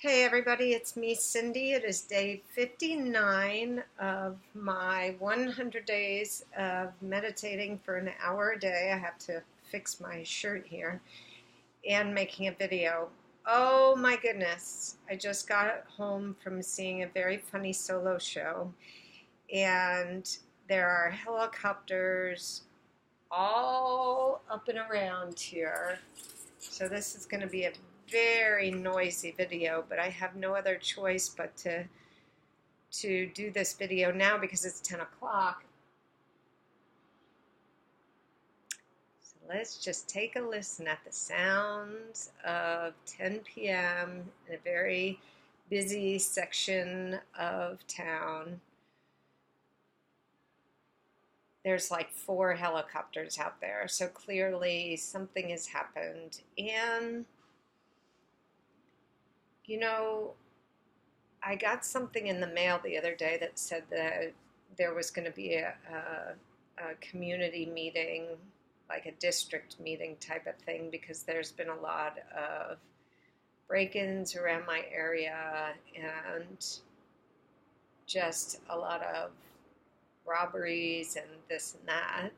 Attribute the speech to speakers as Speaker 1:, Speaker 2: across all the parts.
Speaker 1: Hey everybody, it's me, Cindy. It is day 59 of my 100 days of meditating for an hour a day. I have to fix my shirt here and making a video. Oh my goodness, I just got home from seeing a very funny solo show, and there are helicopters all up and around here. So this is going to be a very noisy video, but I have no other choice but to do this video now because it's 10 o'clock. So let's just take a listen at the sounds of 10 p.m. in a very busy section of town. There's like 4 helicopters out there, so clearly something has happened. And you know, I got something in the mail the other day that said that there was going to be a community meeting, like a district meeting type of thing, because there's been a lot of break-ins around my area and just a lot of robberies and this and that.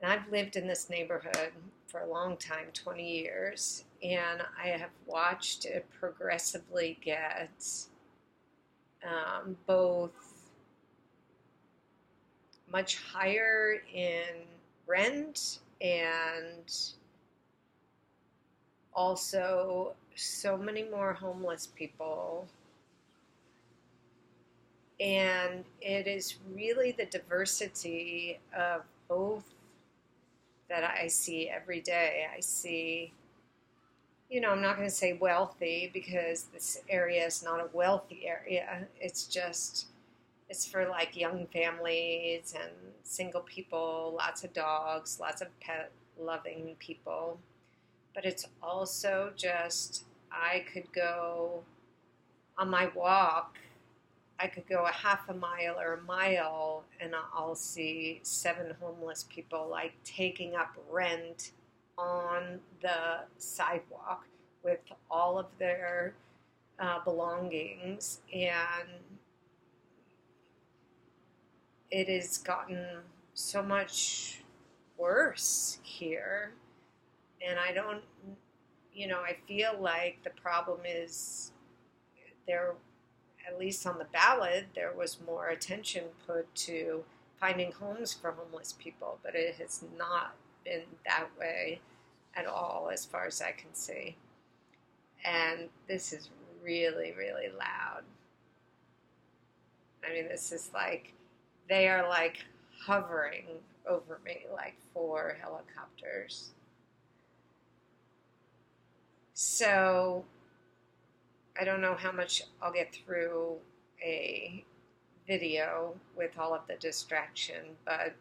Speaker 1: And I've lived in this neighborhood for a long time, 20 years, and I have watched it progressively get both much higher in rent and also so many more homeless people. And it is really the diversity of both that I see every day. I see, I'm not going to say wealthy because this area is not a wealthy area. It's for like young families and single people, lots of dogs, lots of pet loving people. But it's also just, I could go on my walk, I could go a half a mile or a mile and I'll see 7 homeless people like taking up rent on the sidewalk with all of their belongings. And it has gotten so much worse here. And I feel like the problem is there, at least on the ballot, there was more attention put to finding homes for homeless people, but it has not been that way at all as far as I can see. And this is really, really loud. I mean, this is like, they are like hovering over me like 4 helicopters. So I don't know how much I'll get through a video with all of the distraction, but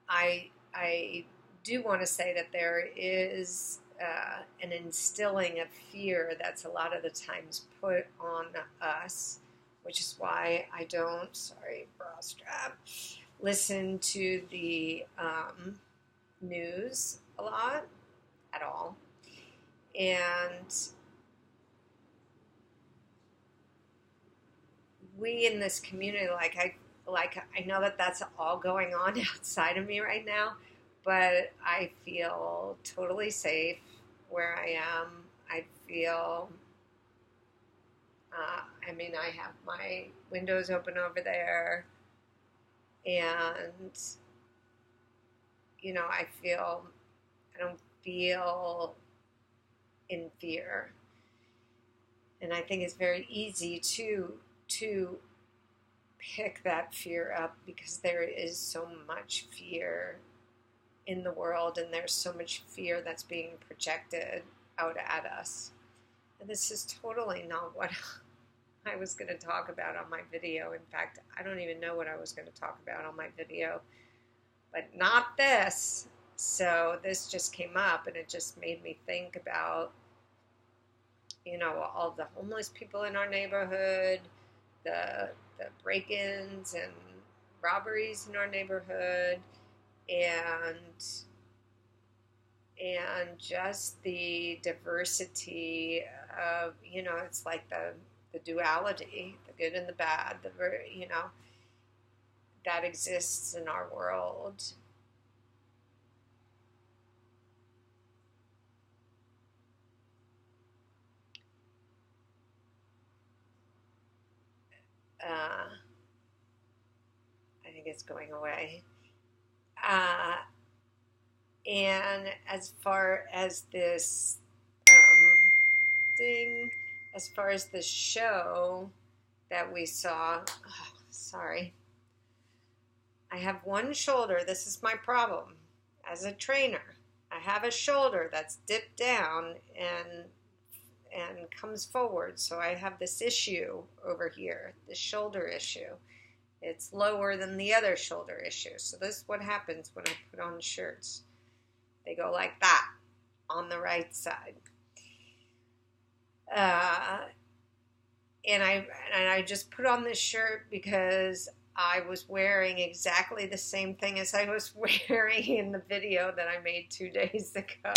Speaker 1: I do want to say that there is an instilling of fear that's a lot of the times put on us, which is why I don't, sorry, bra strap, listen to the news a lot at all. And we in this community, I know that that's all going on outside of me right now, but I feel totally safe where I am. I feel, I have my windows open over there, and I don't feel in fear. And I think it's very easy to pick that fear up because there is so much fear in the world, and there's so much fear that's being projected out at us. And this is totally not what I was going to talk about on my video. In fact, I don't even know what I was going to talk about on my video, but not this. So this just came up, and it just made me think about, all the homeless people in our neighborhood, the break-ins and robberies in our neighborhood, and and just the diversity of, it's like the duality, the good and the bad, that exists in our world. Uh, I think it's going away. Uh, and as far as this thing, as far as the show that we saw, oh, sorry, I have one shoulder. This is my problem as a trainer. I have a shoulder that's dipped down and comes forward. So I have this issue over here, this shoulder issue. It's lower than the other shoulder issue. So this is what happens when I put on shirts. They go like that on the right side. Uh, and I just put on this shirt because I was wearing exactly the same thing as I was wearing in the video that I made 2 days ago.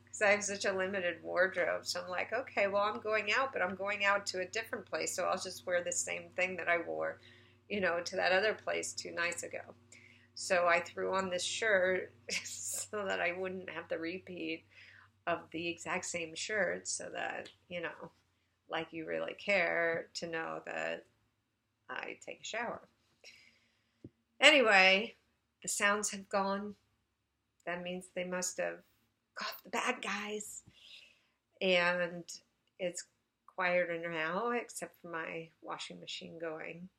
Speaker 1: Because I have such a limited wardrobe. So I'm like, okay, well, I'm going out, but I'm going out to a different place. So I'll just wear the same thing that I wore, to that other place 2 nights ago. So I threw on this shirt so that I wouldn't have the repeat of the exact same shirt, so that, like you really care to know that I take a shower. Anyway, the sounds have gone. That means they must have caught the bad guys. And it's quieter now, except for my washing machine going.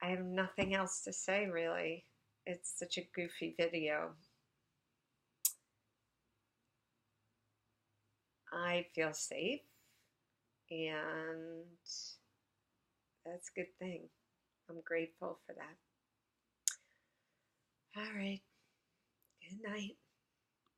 Speaker 1: I have nothing else to say, really. It's such a goofy video. I feel safe, and that's a good thing. I'm grateful for that. All right. Good night.